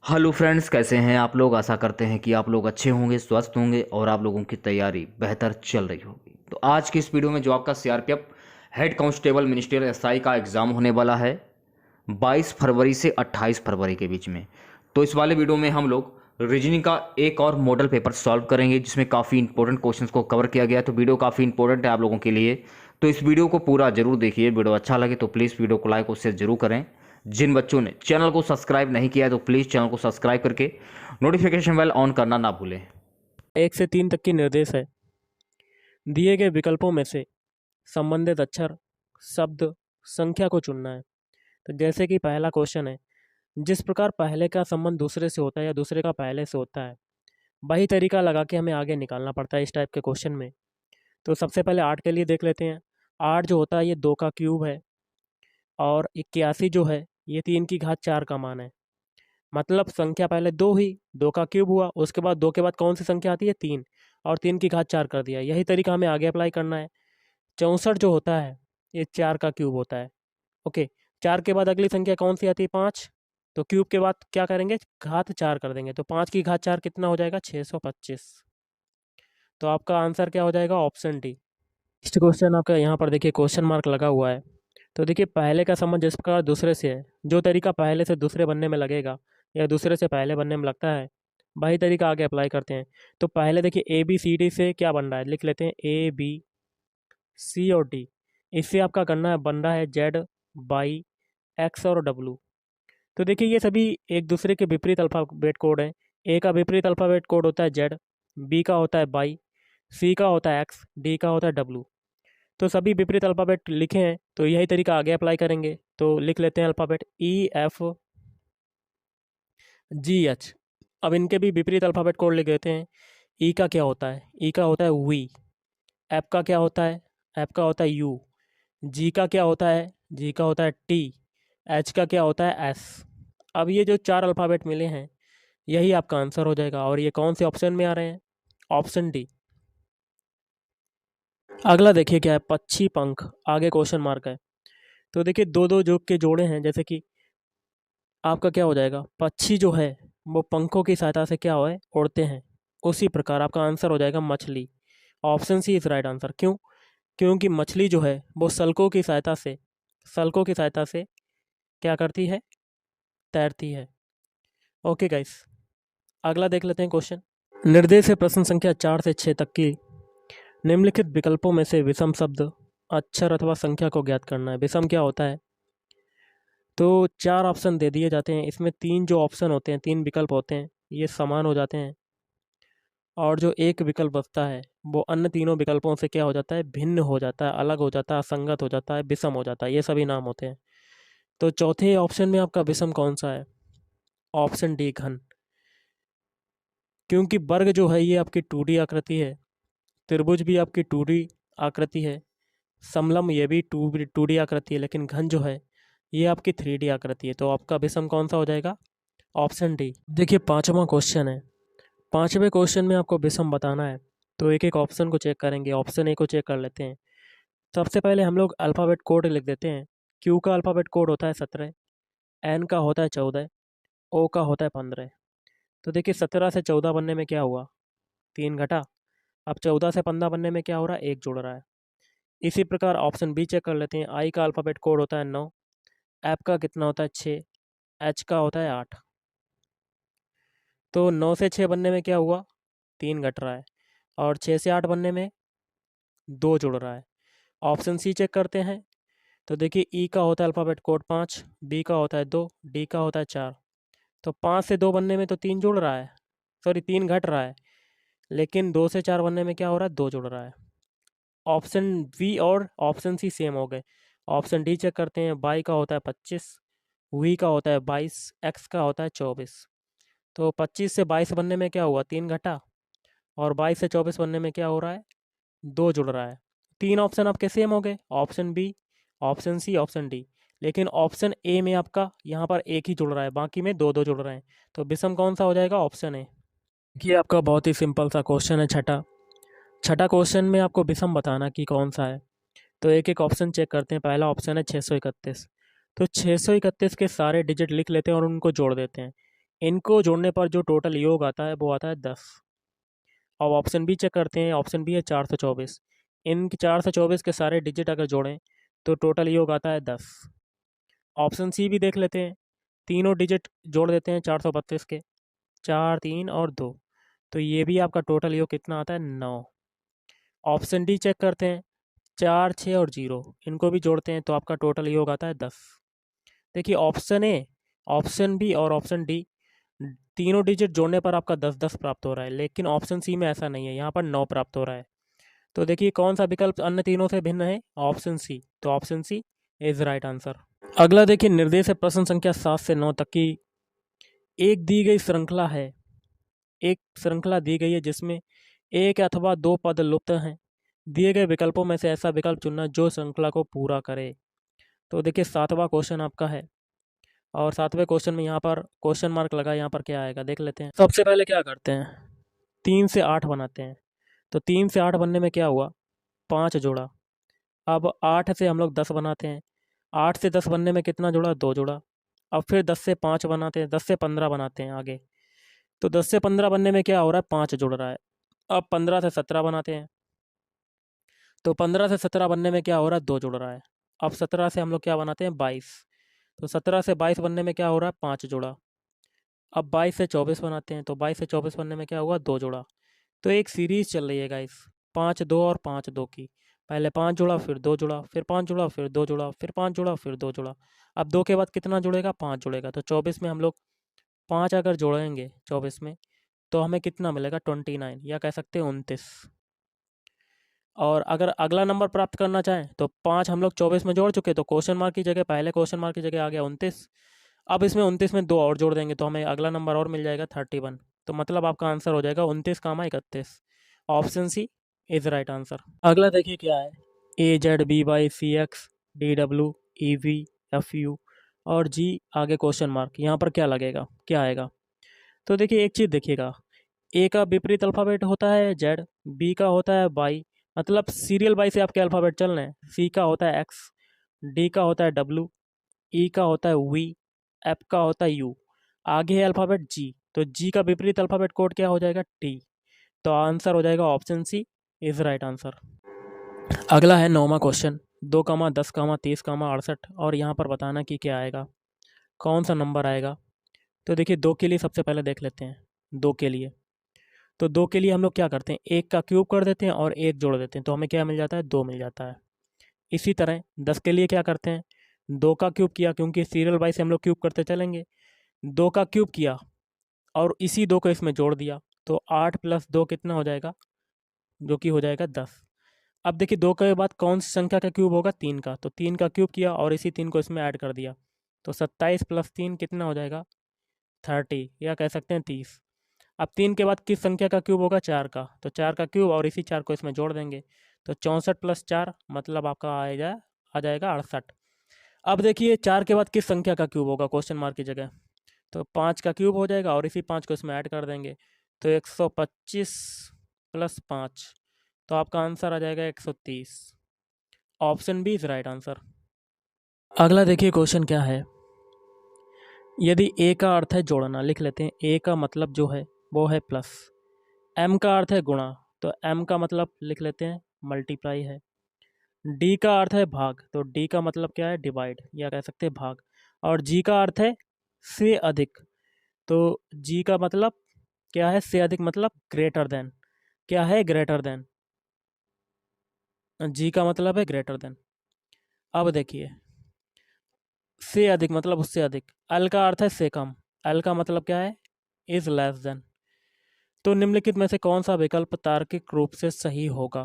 Hello friends, कैसे हैं आप लोग। आशा करते हैं कि आप लोग अच्छे होंगे, स्वस्थ होंगे और आप लोगों की तैयारी बेहतर चल रही होगी। तो आज की इस वीडियो में जो आपका CRPF head constable ministerial SI का एग्ज़ाम होने वाला है 22 फरवरी से 28 फरवरी के बीच में। तो इस वाले वीडियो में हम लोग रीजनिंग का एक और मॉडल पेपर सॉल्व करेंगे जिसमें काफ़ी इंपॉर्टेंट क्वेश्चंस को कवर किया गया है। तो वीडियो काफ़ी इंपॉर्टेंट है आप लोगों के लिए, तो इस वीडियो को पूरा जरूर देखिए। वीडियो अच्छा लगे तो प्लीज़ वीडियो को लाइक और शेयर जरूर करें। जिन बच्चों ने चैनल को सब्सक्राइब नहीं किया है तो प्लीज़ चैनल को सब्सक्राइब करके नोटिफिकेशन बेल ऑन करना ना भूलें। 1 से 3 तक की निर्देश है। दिए गए विकल्पों में से संबंधित अक्षर, शब्द, संख्या को चुनना है। तो जैसे कि पहला क्वेश्चन है, जिस प्रकार पहले का संबंध दूसरे से होता है या दूसरे का पहले से होता है, वही तरीका लगा के हमें आगे निकालना पड़ता है इस टाइप के क्वेश्चन में। तो सबसे पहले 8 के लिए देख लेते हैं। 8 जो होता है ये 2 का क्यूब है और 81 जो है ये 3 की घात 4 का मान है। मतलब संख्या पहले 2 ही, 2 का क्यूब हुआ, उसके बाद 2 के बाद कौन सी संख्या आती है 3, और 3 की घात 4 कर दिया। यही तरीका हमें आगे अप्लाई करना है। 64 जो होता है ये 4 का क्यूब होता है। ओके, 4 के बाद अगली संख्या कौन सी आती है 5, तो क्यूब के बाद क्या करेंगे घात 4 कर देंगे। तो 5 की घात 4 कितना हो जाएगा 625। तो आपका आंसर क्या हो जाएगा ऑप्शन डी। नेक्स्ट क्वेश्चन आपका यहाँ पर देखिए क्वेश्चन मार्क लगा हुआ है। तो देखिए पहले का संबंध जिस प्रकार दूसरे से है, जो तरीका पहले से दूसरे बनने में लगेगा या दूसरे से पहले बनने में लगता है, वही तरीका आगे अप्लाई करते हैं। तो पहले देखिए ए बी सी डी से क्या बन रहा है, लिख लेते हैं ए बी सी और डी। इससे आपका करना है बन रहा है जेड बाई एक्स और डब्लू। तो देखिए ये सभी एक दूसरे के विपरीत अल्फ़ाबेट कोड हैं। ए का विपरीत अल्फ़ाबेट कोड होता है जेड, बी का होता है बाई, सी का होता है एक्स, डी का होता है डब्लू। तो सभी विपरीत अल्फ़ाबेट लिखे हैं तो यही तरीका आगे अप्लाई करेंगे। तो लिख लेते हैं alphabet E F G H. अब इनके भी विपरीत अल्फ़ाबेट कोड लिख देते हैं। ई का क्या होता है, ई का होता है वी। एफ का क्या होता है, एफ का होता है यू। जी का क्या होता है, जी का होता है टी। एच का क्या होता है एस। अब ये जो 4 अल्फ़ाबेट मिले हैं यही आपका आंसर हो जाएगा। और ये कौन से ऑप्शन में आ रहे हैं, ऑप्शन डी। अगला देखिए क्या है, पक्षी पंख, आगे क्वेश्चन मार्क है। तो देखिए दो दो जो के जोड़े हैं, जैसे कि आपका क्या हो जाएगा, पक्षी जो है वो पंखों की सहायता से क्या है उड़ते हैं, उसी प्रकार आपका आंसर हो जाएगा मछली। Option C is right answer. क्यों, क्योंकि मछली जो है वो सल्कों की सहायता से क्या करती है, तैरती है। ओके गाइस, अगला देख लेते हैं क्वेश्चन। निर्देश है प्रश्न संख्या 4 से 6 तक की। निम्नलिखित विकल्पों में से विषम शब्द, अक्षर अथवा संख्या को ज्ञात करना है। विषम क्या होता है, तो 4 ऑप्शन दे दिए जाते हैं, इसमें 3 जो ऑप्शन होते हैं, 3 विकल्प होते हैं, ये समान हो जाते हैं। और जो एक विकल्प बचता है वो अन्य तीनों विकल्पों से क्या हो जाता है, भिन्न हो जाता है, अलग हो जाता है, असंगत हो जाता है, विषम हो जाता है। ये सभी नाम होते हैं। तो चौथे ऑप्शन में आपका विषम कौन सा है, ऑप्शन डी घन। क्योंकि वर्ग जो है ये आपकी 2D आकृति है, त्रिभुज भी आपकी 2D आकृति है, समलंब ये भी 2D आकृति है, लेकिन घन जो है ये आपकी 3D आकृति है। तो आपका विषम कौन सा हो जाएगा, ऑप्शन डी। देखिए पांचवा क्वेश्चन है। पांचवें क्वेश्चन में आपको विषम बताना है। तो एक एक ऑप्शन को चेक करेंगे। ऑप्शन ए को चेक कर लेते हैं। सबसे पहले हम लोग अल्फ़ाबेट कोड लिख देते हैं। क्यू का अल्फ़ाबेट कोड होता है 17, एन का होता है 14, ओ का होता है 15। तो देखिए 17 से 14 बनने में क्या हुआ, 3 घटा। अब 14 से 15 बनने में क्या हो रहा है, 1 जुड़ रहा है। इसी प्रकार ऑप्शन बी चेक कर लेते हैं। आई का अल्फ़ाबेट कोड होता है 9, एफ का कितना होता है 6, एच का होता है 8। तो 9 से 6 बनने में क्या हुआ, 3 घट रहा है, और 6 से 8 बनने में 2 जुड़ रहा है। ऑप्शन सी चेक करते हैं। तो देखिए ई का होता है अल्फ़ाबेट कोड 5, बी का होता है 2, डी का होता है 4। तो 5 से 2 बनने में तो 3 जुड़ रहा है, सॉरी 3 घट रहा है, लेकिन 2 से 4 बनने में क्या हो रहा है, 2 जुड़ रहा है। ऑप्शन बी और ऑप्शन सी सेम हो गए। ऑप्शन डी चेक करते हैं। बाई का होता है 25, वी का होता है 22, एक्स का होता है 24। तो 25 से 22 बनने में क्या हुआ, 3 घटा, और 22 से 24 बनने में क्या हो रहा है, 2 जुड़ रहा है। 3 ऑप्शन आपके सेम हो गए, option B, option C, option D. लेकिन ऑप्शन ए में आपका यहाँ पर एक ही जुड़ रहा है, बाकी में 2 2 जुड़ रहे हैं। तो विषम कौन सा हो जाएगा, ऑप्शन ए। ये आपका बहुत ही सिंपल सा क्वेश्चन है। छठा छठा क्वेश्चन में आपको विषम बताना कि कौन सा है। तो एक एक ऑप्शन चेक करते हैं। पहला ऑप्शन है 631। तो 631 के सारे डिजिट लिख लेते हैं और उनको जोड़ देते हैं। इनको जोड़ने पर जो टोटल योग आता है वो आता है 10। अब ऑप्शन बी चेक करते हैं। ऑप्शन बी है 424। इन 424 के सारे डिजिट अगर जोड़ें तो टोटल योग आता है 10। ऑप्शन सी भी देख लेते हैं। तीनों डिजिट जोड़ देते हैं 432 के, 4, 3 और 2, तो ये भी आपका टोटल योग कितना आता है 9। ऑप्शन डी चेक करते हैं। 4, 6 और 0 इनको भी जोड़ते हैं तो आपका टोटल योग आता है 10। देखिए ऑप्शन ए, ऑप्शन बी और ऑप्शन डी तीनों डिजिट जोड़ने पर आपका 10-10 प्राप्त हो रहा है, लेकिन ऑप्शन सी में ऐसा नहीं है, यहाँ पर 9 प्राप्त हो रहा है। तो देखिए कौन सा विकल्प अन्य तीनों से भिन्न है? Option C. तो option C is right answer. अगला देखिए, निर्देश है प्रश्न संख्या 7 से 9 तक की। एक दी गई श्रृंखला है, एक श्रृंखला दी गई है जिसमें एक अथवा दो पद लुप्त हैं। दिए गए विकल्पों में से ऐसा विकल्प चुनना जो श्रृंखला को पूरा करे। तो देखिए 7वां क्वेश्चन आपका है, और 7वें क्वेश्चन में यहाँ पर क्वेश्चन मार्क लगा, यहाँ पर क्या आएगा देख लेते हैं। सबसे पहले क्या करते हैं, 3 से 8 बनाते हैं। तो 3 से 8 बनने में क्या हुआ, 5 जोड़ा। अब 8 से हम लोग 10 बनाते हैं। 8 से 10 बनने में कितना जुड़ा, 2 जुड़ा। अब फिर 10 से 5 बनाते हैं, 10 से 15 बनाते हैं आगे। तो 10 से 15 बनने में क्या हो रहा है, 5 जुड़ रहा है। अब 15 से 17 बनाते हैं। तो 15 से 17 बनने में क्या हो रहा है, 2 जुड़ रहा है। अब 17 से हम लोग क्या बनाते हैं, 22। तो 17 से 22 बनने में क्या हो रहा है, 5 जुड़ा। अब 22 से 24 बनाते हैं। तो 22 से 24 बनने में क्या हुआ, 2 जुड़ा। तो एक सीरीज चल रही है गाइस, 5 2 और 5 2 की। पहले 5 जुड़ा, फिर 2 जुड़ा, फिर 5 जुड़ा, फिर 2 जुड़ा, फिर 5 जुड़ा, फिर 2 जुड़ा। अब 2 के बाद कितना जुड़ेगा, 5 जुड़ेगा। तो 24 में हम लोग 5 अगर जोड़ेंगे 24 में तो हमें कितना मिलेगा, 29, या कह सकते हैं 29। और अगर अगला नंबर प्राप्त करना चाहें तो 5 हम लोग 24 में जोड़ चुके, तो क्वेश्चन मार्क की जगह, पहले क्वेश्चन मार्क की जगह आ गया 29। अब इसमें 29 में 2 और जोड़ देंगे तो हमें अगला नंबर और मिल जाएगा 31। तो मतलब आपका आंसर हो जाएगा 29 comma 31। Option C is right answer. अगला देखिए क्या है, AZBYCX DW EVFU और जी आगे क्वेश्चन मार्क, यहाँ पर क्या लगेगा, क्या आएगा। तो देखिए एक चीज़ देखिएगा, ए का विपरीत अल्फ़ाबेट होता है जेड, बी का होता है वाई, मतलब सीरियल वाई से आपके अल्फ़ाबेट चल रहे हैं। सी का होता है एक्स, डी का होता है डब्लू, ई का होता है वी, एफ का होता है यू, आगे है अल्फ़ाबेट जी। तो जी का विपरीत अल्फ़ाबेट कोड क्या हो जाएगा, टी। तो आंसर हो जाएगा option C is right answer. अगला है 9वां क्वेश्चन, 2, 10, 30, 68 और यहाँ पर बताना कि क्या आएगा, कौन सा नंबर आएगा। तो देखिए 2 के लिए सबसे पहले देख लेते हैं। 2 के लिए, तो 2 के लिए हम लोग क्या करते हैं, 1 का क्यूब कर देते हैं और 1 जोड़ देते हैं, तो हमें क्या मिल जाता है, 2 मिल जाता है। इसी तरह 10 के लिए क्या करते हैं, 2 का क्यूब किया, क्योंकि सीरियल वाइज से हम लोग क्यूब करते चलेंगे। 2 का क्यूब किया और इसी 2 को इसमें जोड़ दिया, तो 8 + 2 कितना हो जाएगा, जो कि हो जाएगा 10। अब देखिए 2 के बाद कौन सी संख्या का क्यूब होगा, 3 का। तो 3 का क्यूब किया और इसी 3 को इसमें ऐड कर दिया, तो 27 + 3 कितना हो जाएगा, 30, या कह सकते हैं 30। अब 3 के बाद किस संख्या का क्यूब होगा, 4 का। तो 4 का क्यूब और इसी 4 को इसमें जोड़ देंगे, तो 64 + 4 मतलब आपका आ जाएगा 68। अब देखिए 4 के बाद किस संख्या का क्यूब होगा क्वेश्चन मार्क की जगह, तो 5 का क्यूब हो जाएगा और इसी 5 को इसमें ऐड कर देंगे, तो 125 + 5, तो आपका आंसर आ जाएगा 130। Option B is right answer. अगला देखिए क्वेश्चन क्या है, यदि ए का अर्थ है जोड़ना, लिख लेते हैं। ए का मतलब जो है वो है प्लस, एम का अर्थ है गुणा, तो एम का मतलब लिख लेते हैं मल्टीप्लाई है। डी का अर्थ है भाग, तो डी का मतलब क्या है, डिवाइड, या कह सकते हैं भाग। और जी का अर्थ है से अधिक, तो जी का मतलब क्या है, से अधिक मतलब ग्रेटर देन, क्या है, ग्रेटर देन। जी का मतलब है ग्रेटर देन। अब देखिए से अधिक मतलब उससे अधिक। एल का अर्थ है से कम, एल का मतलब क्या है, इज लेस देन। तो निम्नलिखित में से कौन सा विकल्प तार्किक रूप से सही होगा।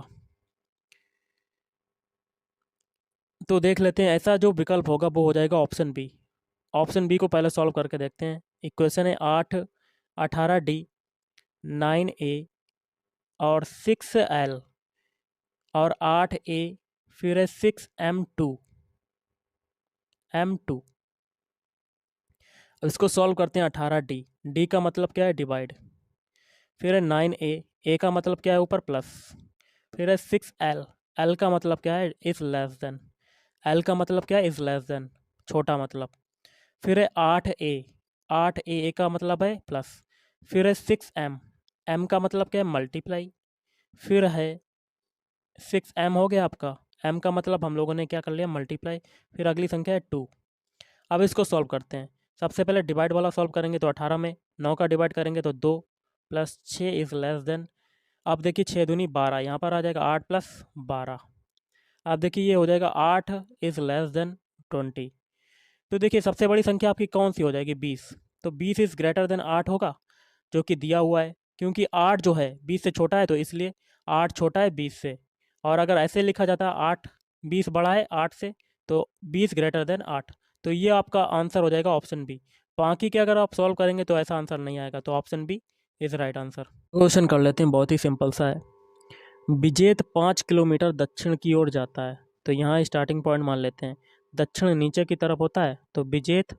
तो देख लेते हैं, ऐसा जो विकल्प होगा वो हो जाएगा ऑप्शन बी। ऑप्शन बी को पहले सॉल्व करके देखते हैं। इक्वेशन है 8 18D 9A और 6L और 8A, फिर है 6M2। इसको सॉल्व करते हैं। 18D, डी का मतलब क्या है, डिवाइड, फिर है 9A, ए का मतलब क्या है, ऊपर प्लस, फिर है 6L, एल का मतलब क्या है, इज लेस देन, एल का मतलब क्या है, इज लेस देन, छोटा मतलब, फिर है 8A, 8 ए का मतलब है प्लस, फिर है 6m, m का मतलब क्या है मल्टीप्लाई, फिर है 6m हो गया आपका, m का मतलब हम लोगों ने क्या कर लिया मल्टीप्लाई, फिर अगली संख्या है 2। अब इसको सॉल्व करते हैं। सबसे पहले डिवाइड वाला सॉल्व करेंगे तो 18 में 9 का डिवाइड करेंगे तो 2 प्लस 6 इज़ लेस देन, अब देखिए 6 दूनी 12, यहाँ पर आ जाएगा 8 प्लस 12। अब देखिए ये हो जाएगा 8 इज़ लेस देन 20। तो देखिए सबसे बड़ी संख्या आपकी कौन सी हो जाएगी 20, तो 20 इज़ ग्रेटर देन 8 होगा जो कि दिया हुआ है, क्योंकि 8 जो है 20 से छोटा है तो इसलिए 8 छोटा है 20 से। और अगर ऐसे लिखा जाता 8 20 बड़ा है 8 से, तो 20 ग्रेटर देन 8। तो ये आपका आंसर हो जाएगा ऑप्शन बी। बाकी के अगर आप सॉल्व करेंगे तो ऐसा आंसर नहीं आएगा, तो option B is right answer. Question कर लेते हैं, बहुत ही सिंपल सा है। विजेत 5 किलोमीटर दक्षिण की ओर जाता है, तो यहाँ स्टार्टिंग पॉइंट मान लेते हैं। दक्षिण नीचे की तरफ होता है, तो विजेत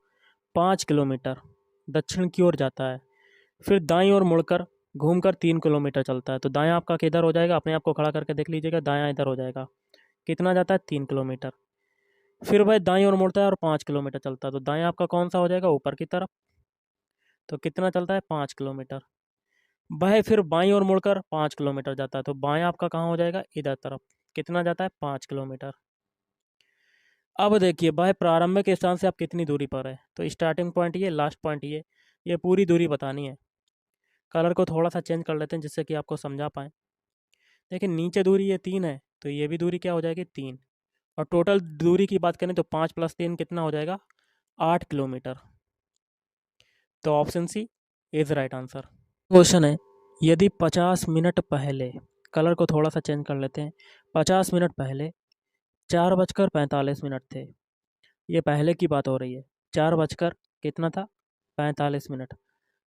5 किलोमीटर दक्षिण की ओर जाता है, फिर दाईं ओर मुड़कर घूमकर 3 किलोमीटर चलता है। तो दायां आपका किधर हो जाएगा, अपने आप को खड़ा करके देख लीजिएगा, दायां इधर हो जाएगा। कितना जाता है 3 किलोमीटर। फिर वह दाईं ओर मुड़ता है और 5 किलोमीटर चलता है, तो दायां आपका कौन सा हो जाएगा ऊपर की तरफ। तो कितना चलता है 5 किलोमीटर। वह फिर बाईं ओर मुड़कर 5 किलोमीटर जाता है, तो बायां आपका कहाँ हो जाएगा इधर तरफ। कितना जाता है 5 किलोमीटर। अब देखिए वह प्रारंभिक स्थान से आप कितनी दूरी पर है, तो स्टार्टिंग पॉइंट ये, लास्ट पॉइंट ये पूरी दूरी बतानी है। कलर को थोड़ा सा चेंज कर लेते हैं जिससे कि आपको समझा पाएँ। देखिए नीचे दूरी ये 3 है, तो ये भी दूरी क्या हो जाएगी 3। और टोटल दूरी की बात करें तो 5 + 3 कितना हो जाएगा 8 किलोमीटर। तो option C is right answer. Question है, यदि 50 मिनट पहले, कलर को थोड़ा सा चेंज कर लेते हैं, 50 मिनट पहले 4:45 थे, ये पहले की बात हो रही है। 4 बजकर कितना था 45 मिनट,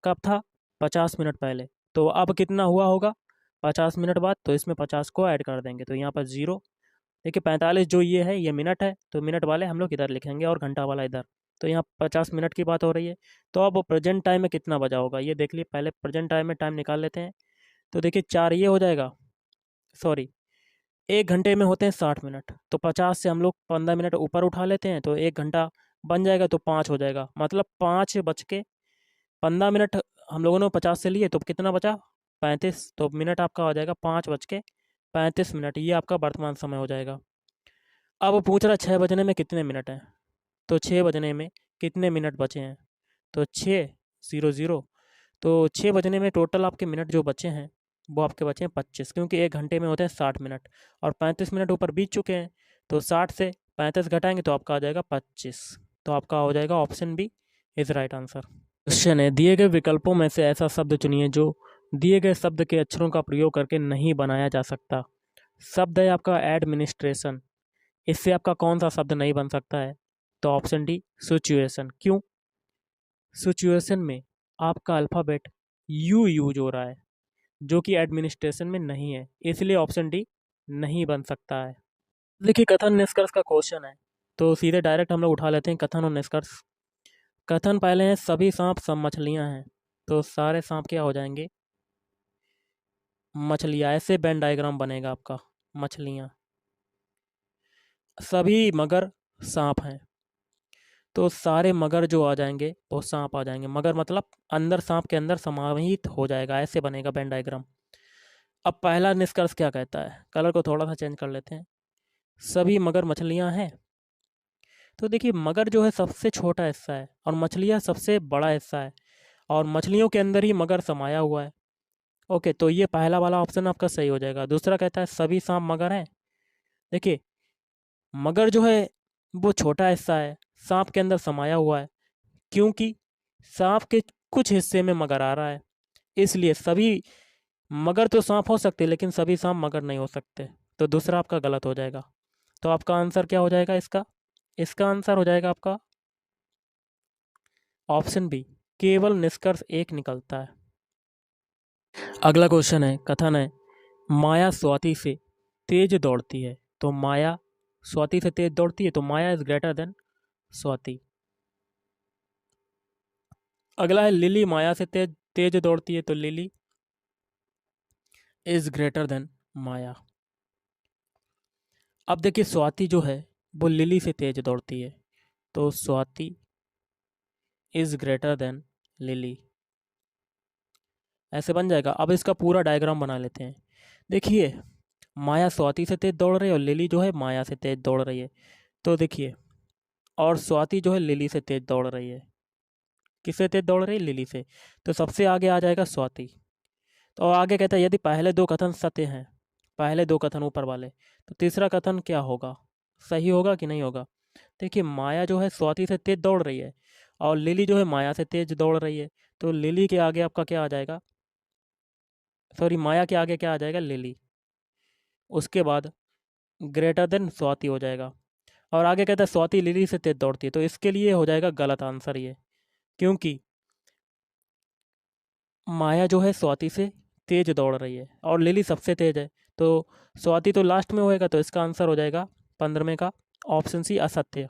कब था 50 मिनट पहले। तो अब कितना हुआ होगा 50 मिनट बाद, तो इसमें 50 को ऐड कर देंगे, तो यहाँ पर 0। देखिए 45 जो ये है ये मिनट है, तो मिनट वाले हम लोग इधर लिखेंगे और घंटा वाला इधर। तो यहाँ 50 मिनट की बात हो रही है। तो अब प्रेजेंट टाइम में कितना बजा होगा ये देख लिए, पहले प्रेजेंट टाइम में टाइम निकाल लेते हैं। तो देखिए 4 ये हो जाएगा, सॉरी 1 घंटे में होते हैं 60 मिनट, तो 50 से हम लोग 15 मिनट ऊपर उठा लेते हैं, तो 1 घंटा बन जाएगा, तो 5 हो जाएगा, मतलब 5:15 हम लोगों ने 50 से लिए, तो कितना बचा 35, तो मिनट आपका हो जाएगा 5:35। ये आपका वर्तमान समय हो जाएगा। अब वो पूछ रहा है 6 बजने में कितने मिनट हैं, तो 6 बजने में कितने मिनट बचे हैं, तो 6:00। तो 6 बजने में टोटल आपके मिनट जो बचे हैं वो आपके बचे हैं 25, क्योंकि 1 घंटे में होते हैं 60 मिनट और 35 मिनट ऊपर बीत चुके हैं, तो 60 से 35 घटाएंगे तो आपका आ जाएगा 25। तो आपका हो जाएगा option B is right answer. Question है, दिए गए विकल्पों में से ऐसा शब्द चुनिए जो दिए गए शब्द के अक्षरों का प्रयोग करके नहीं बनाया जा सकता। शब्द है आपका एडमिनिस्ट्रेशन, इससे आपका कौन सा शब्द नहीं बन सकता है, तो ऑप्शन डी सिचुएशन। क्यों, सिचुएशन में आपका अल्फ़ाबेट यू यूज हो रहा है जो कि एडमिनिस्ट्रेशन में नहीं है, इसलिए ऑप्शन डी नहीं बन सकता है। देखिए कथन निष्कर्ष का क्वेश्चन है, तो सीधे डायरेक्ट हम लोग उठा लेते हैं कथन और निष्कर्ष। कथन पहले है सभी सांप सब मछलियां हैं, तो सारे सांप क्या हो जाएंगे मछलियां, ऐसे वेन डायग्राम बनेगा आपका मछलियां। सभी मगर सांप हैं, तो सारे मगर जो आ जाएंगे वो सांप आ जाएंगे, मगर मतलब अंदर सांप के अंदर समाहित हो जाएगा, ऐसे बनेगा वेन डायग्राम। अब पहला निष्कर्ष क्या कहता है, कलर को थोड़ा सा चेंज कर लेते हैं। सभी मगर मछलियां हैं, तो देखिए मगर जो है सबसे छोटा हिस्सा है और मछलियां सबसे बड़ा हिस्सा है, और मछलियों के अंदर ही मगर समाया हुआ है। ओके, तो ये पहला वाला ऑप्शन आपका सही हो जाएगा। दूसरा कहता है सभी सांप मगर हैं, देखिए मगर जो है वो छोटा हिस्सा है, सांप के अंदर समाया हुआ है, क्योंकि सांप के कुछ हिस्से में मगर आ रहा है, इसलिए सभी मगर तो सांप हो सकते लेकिन सभी सांप मगर नहीं हो सकते। तो दूसरा आपका गलत हो जाएगा। तो आपका आंसर क्या हो जाएगा इसका, इसका आंसर हो जाएगा आपका ऑप्शन बी, केवल निष्कर्ष एक निकलता है। अगला क्वेश्चन है, कथन है माया स्वाति से तेज दौड़ती है, तो माया स्वाति से तेज दौड़ती है, तो माया इज ग्रेटर देन स्वाति। अगला है लिली माया से तेज तेज दौड़ती है, तो लिली इज ग्रेटर देन माया। अब देखिए स्वाति जो है वो लिली से तेज दौड़ती है, तो Swati is greater than lily. ऐसे बन जाएगा। अब इसका पूरा डायग्राम बना लेते हैं। देखिए, माया स्वाति से तेज दौड़ रही है और लिली जो है माया से तेज दौड़ रही है। तो देखिए, और स्वाति जो है लिली से तेज दौड़ रही है। किससे तेज दौड़ रही है? लिली से। तो सबसे आगे आ जाएगा स्वाति। तो आगे कहता है यदि पहले दो कथन सत्य हैं, पहले दो कथन ऊपर वाले, तो तीसरा कथन क्या होगा? सही होगा कि नहीं होगा? देखिए, माया जो है स्वाति से तेज दौड़ रही है और लिली जो है माया से तेज दौड़ रही है। तो लिली के आगे आपका क्या आ जाएगा? सॉरी, माया के आगे क्या आ जाएगा? लिली। उसके बाद ग्रेटर देन स्वाति हो जाएगा। और आगे कहता है स्वाति लिली से तेज दौड़ती है, तो इसके लिए हो जाएगा गलत आंसर ये, क्योंकि माया जो है स्वाति से तेज दौड़ रही है और लिली सबसे तेज है। तो स्वाति तो लास्ट में होएगा, तो इसका आंसर हो जाएगा 15वें का ऑप्शन सी असत्य।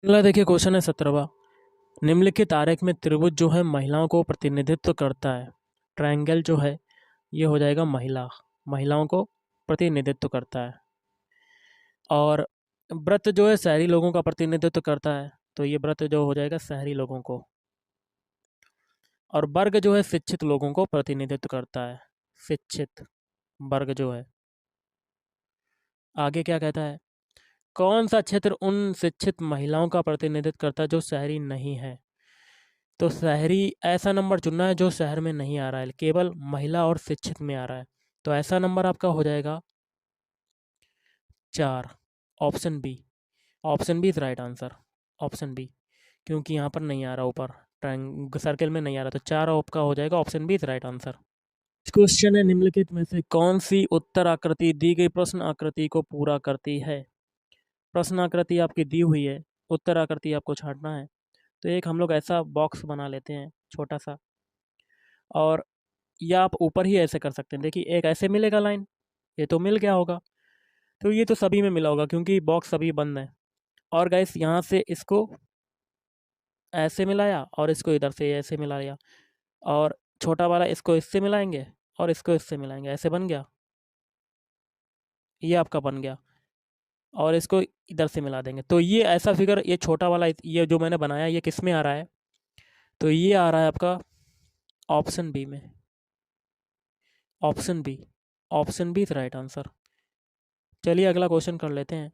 अगला देखिए, क्वेश्चन है 17वां। निम्नलिखित आरेख में त्रिभुज जो है महिलाओं को प्रतिनिधित्व करता है। ट्रायंगल जो है ये हो जाएगा महिलाओं को प्रतिनिधित्व करता है। और व्रत जो है शहरी लोगों का प्रतिनिधित्व करता है, तो ये व्रत जो हो जाएगा शहरी लोगों को। और वर्ग जो है शिक्षित लोगों को प्रतिनिधित्व करता है, शिक्षित वर्ग जो है। आगे क्या कहता है? कौन सा क्षेत्र उन शिक्षित महिलाओं का प्रतिनिधित्व करता है जो शहरी नहीं है? तो शहरी ऐसा नंबर चुनना है जो शहर में नहीं आ रहा है, केवल महिला और शिक्षित में आ रहा है। तो ऐसा नंबर आपका हो जाएगा 4, option B. Option B is right answer, option B, क्योंकि यहाँ पर नहीं आ रहा, ऊपर ट्रायंग सर्कल में नहीं आ रहा, तो 4 आपका हो जाएगा, option B is right answer. Question है निम्नलिखित में से कौन सी उत्तर आकृति दी गई प्रश्न आकृति को पूरा करती है? प्रश्न आकृति आपकी दी हुई है, उत्तर आकृति आपको छांटना है। तो एक हम लोग ऐसा बॉक्स बना लेते हैं छोटा सा, और या आप ऊपर ही ऐसे कर सकते हैं। देखिए, एक ऐसे मिलेगा लाइन, ये तो मिल गया होगा। तो ये तो सभी में मिला होगा क्योंकि बॉक्स सभी बंद है। और गाइस, यहाँ से इसको ऐसे मिलाया और इसको इधर से ऐसे मिलाया, और छोटा वाला इसको इससे मिलाएंगे और इसको इससे मिलाएंगे, ऐसे बन गया। ये आपका बन गया, और इसको इधर से मिला देंगे। तो ये ऐसा फिगर, ये छोटा वाला, ये जो मैंने बनाया, ये किस में आ रहा है? तो ये आ रहा है आपका ऑप्शन बी में, option B. Option B is right answer. चलिए अगला क्वेश्चन कर लेते हैं।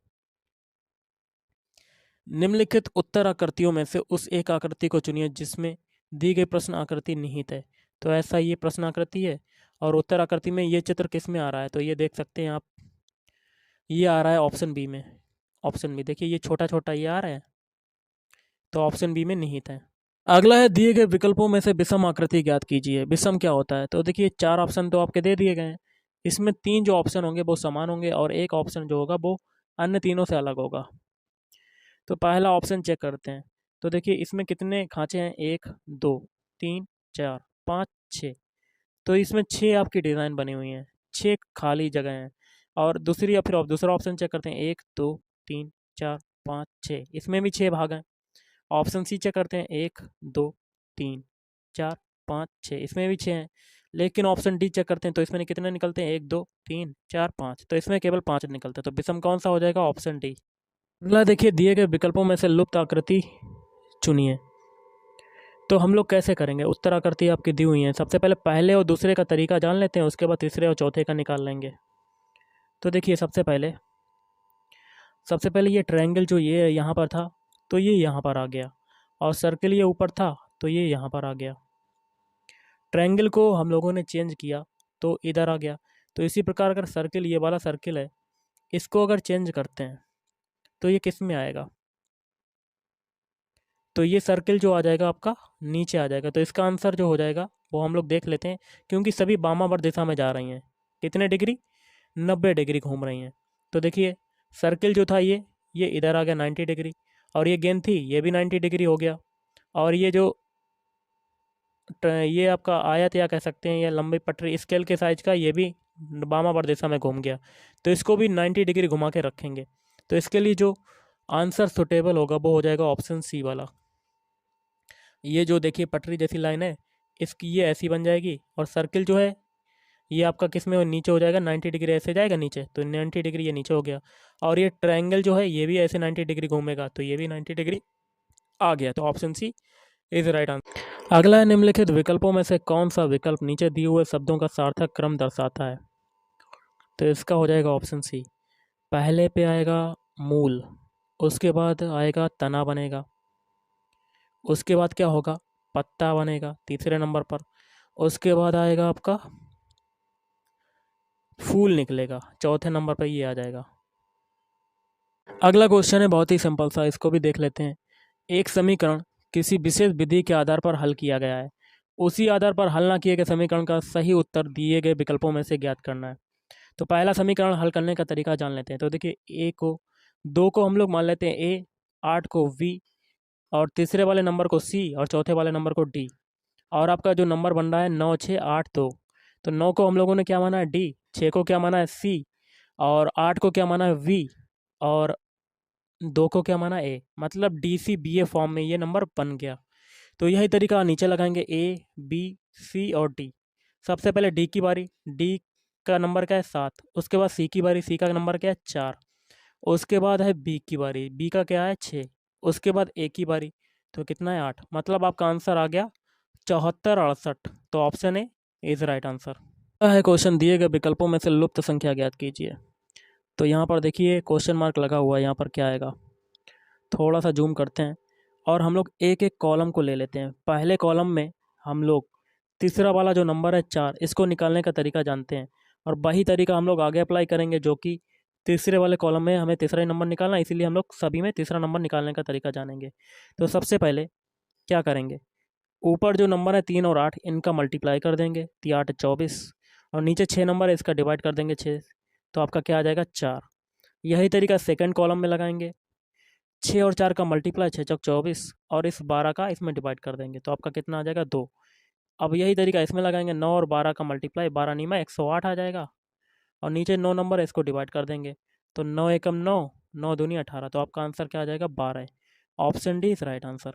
निम्नलिखित उत्तर आकृतियों में से उस एक आकृति को चुनिए जिसमें दी गई प्रश्न आकृति निहित है। तो ऐसा ये प्रश्न आकृति है, और उत्तर आकृति में ये चित्र किस में आ रहा है? तो ये देख सकते हैं आप, ये आ रहा है ऑप्शन बी में। ऑप्शन बी, देखिए ये छोटा छोटा ये आ रहा है, तो ऑप्शन बी में निहित है। अगला है दिए गए विकल्पों में से विषम आकृति ज्ञात कीजिए। विषम क्या होता है? तो देखिए 4 ऑप्शन तो आपके दे दिए गए हैं, इसमें 3 जो ऑप्शन होंगे वो समान होंगे और एक ऑप्शन जो होगा वो अन्य तीनों से अलग होगा। तो पहला ऑप्शन चेक करते हैं। तो देखिए इसमें कितने खांचे हैं? 1 2 3 4 5 6। तो इसमें 6 आपकी डिज़ाइन बनी हुई हैं, 6 खाली जगह हैं। और दूसरी, या फिर आप दूसरा ऑप्शन चेक करते हैं, 1 2 3 4 5 6, इसमें भी 6 भाग हैं। ऑप्शन सी चेक करते हैं, 1 2 3 4 5 6, इसमें भी 6 हैं। लेकिन ऑप्शन डी चेक करते हैं, तो इसमें कितने निकलते हैं? 1 2 3 4 5, तो इसमें केवल 5 निकलते हैं। तो विषम कौन सा हो जाएगा? Option D. अगला देखिए, दिए गए विकल्पों में से लुप्त आकृति चुनिए। तो हम लोग कैसे करेंगे? उत्तर आकृति आपकी दी हुई है, सबसे पहले पहले और दूसरे का तरीका जान लेते हैं, उसके बाद तीसरे और चौथे का निकाल लेंगे। तो देखिए सबसे पहले ये ट्रायंगल जो ये यहाँ पर था, तो ये यहाँ पर आ गया, और सर्किल ये ऊपर था, तो ये यहाँ पर आ गया। ट्रायंगल को हम लोगों ने चेंज किया तो इधर आ गया। तो इसी प्रकार अगर सर्किल, ये वाला सर्किल है, इसको अगर चेंज करते हैं तो ये किस में आएगा? तो ये सर्किल जो आ जाएगा आपका नीचे आ जाएगा। तो इसका आंसर जो हो जाएगा वो हम लोग देख लेते हैं, क्योंकि सभी वामावर्त दिशा में जा रही हैं। कितने डिग्री? 90 डिग्री घूम रही हैं। तो देखिए सर्किल जो था ये इधर आ गया 90 डिग्री, और ये गेंद थी ये भी 90 डिग्री हो गया, और ये जो ये आपका आयत या कह सकते हैं या लंबी पटरी स्केल के साइज का, ये भी वामावर्त दिशा में घूम गया। तो इसको भी 90 डिग्री घुमा के रखेंगे। तो इसके लिए जो आंसर सुटेबल होगा वो हो जाएगा ऑप्शन सी वाला। ये जो देखिए पटरी जैसी लाइन है, इसकी ये ऐसी बन जाएगी, और सर्किल जो है ये आपका किस में नीचे हो जाएगा? 90 डिग्री ऐसे जाएगा नीचे, तो 90 डिग्री ये नीचे हो गया। और ये ट्रायंगल जो है ये भी ऐसे 90 डिग्री घूमेगा, तो ये भी 90 डिग्री आ गया, तो option C is right answer. अगला है, निम्नलिखित विकल्पों में से कौन सा विकल्प नीचे दिए हुए शब्दों का सार्थक क्रम दर्शाता है? तो इसका हो जाएगा ऑप्शन सी। पहले पे आएगा मूल, उसके बाद आएगा तना बनेगा, उसके बाद क्या होगा, पत्ता बनेगा तीसरे नंबर पर, उसके बाद आएगा आपका फूल निकलेगा, चौथे नंबर पर ये आ जाएगा। अगला क्वेश्चन है बहुत ही सिंपल सा, इसको भी देख लेते हैं। एक समीकरण किसी विशेष विधि के आधार पर हल किया गया है, उसी आधार पर हल ना किए गए समीकरण का सही उत्तर दिए गए विकल्पों में से ज्ञात करना है। तो पहला समीकरण हल करने का तरीका जान लेते हैं। तो देखिए, ए को, दो को हम लोग मान लेते हैं ए, 8 को वी, और तीसरे वाले नंबर को सी, और चौथे वाले नंबर को डी। और आपका जो नंबर बन रहा है 9 6 8 2, तो 9 को हम लोगों ने क्या माना है डी, 6 को क्या माना है सी, और 8 को क्या माना है वी, और 2 को क्या माना ए, मतलब डी सी बी ए फॉर्म में ये नंबर बन गया। तो यही तरीका नीचे लगाएंगे, ए बी सी और डी। सबसे पहले डी की बारी, डी का नंबर क्या है 7, उसके बाद सी की बारी, सी का नंबर क्या है 4, उसके बाद है बी की बारी, बी का क्या है 6, उसके बाद ए की बारी, तो कितना है 8, मतलब आपका आंसर आ गया 74 68। तो option A is right answer. है क्वेश्चन, दिए गए विकल्पों में से लुप्त संख्या ज्ञात कीजिए। तो यहाँ पर देखिए क्वेश्चन मार्क लगा हुआ है, यहाँ पर क्या आएगा, थोड़ा सा जूम करते हैं और हम लोग एक एक कॉलम को ले लेते हैं। पहले कॉलम में हम लोग तीसरा वाला जो नंबर है 4, इसको निकालने का तरीका जानते हैं, और वही तरीका हम लोग आगे अप्लाई करेंगे, जो कि तीसरे वाले कॉलम में हमें तीसरा ही नंबर निकालना है, इसीलिए हम लोग सभी में तीसरा नंबर निकालने का तरीका जानेंगे। तो सबसे पहले क्या करेंगे, ऊपर जो नंबर है 3 और 8, इनका मल्टीप्लाई कर देंगे, 8 24, और नीचे 6 नंबर है, इसका डिवाइड कर देंगे 6, तो आपका क्या आ जाएगा 4। यही तरीका सेकंड कॉलम में लगाएंगे, 6 और 4 का मल्टीप्लाई, 6 चौक 24, और इस 12 का इसमें डिवाइड कर देंगे, तो आपका कितना आ जाएगा 2। अब यही तरीका इसमें लगाएंगे, 9 और 12 का मल्टीप्लाई, 12 नहीं में 108 आ जाएगा, और नीचे 9 नंबर है, इसको डिवाइड कर देंगे, तो 9 एकम 9, 9 दूनी 18, तो आपका आंसर क्या आ जाएगा 12। Option D is right answer.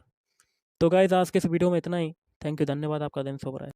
तो गाइज आज के इस वीडियो में इतना ही। थैंक यू, धन्यवाद, आपका दिन शुभ रहे।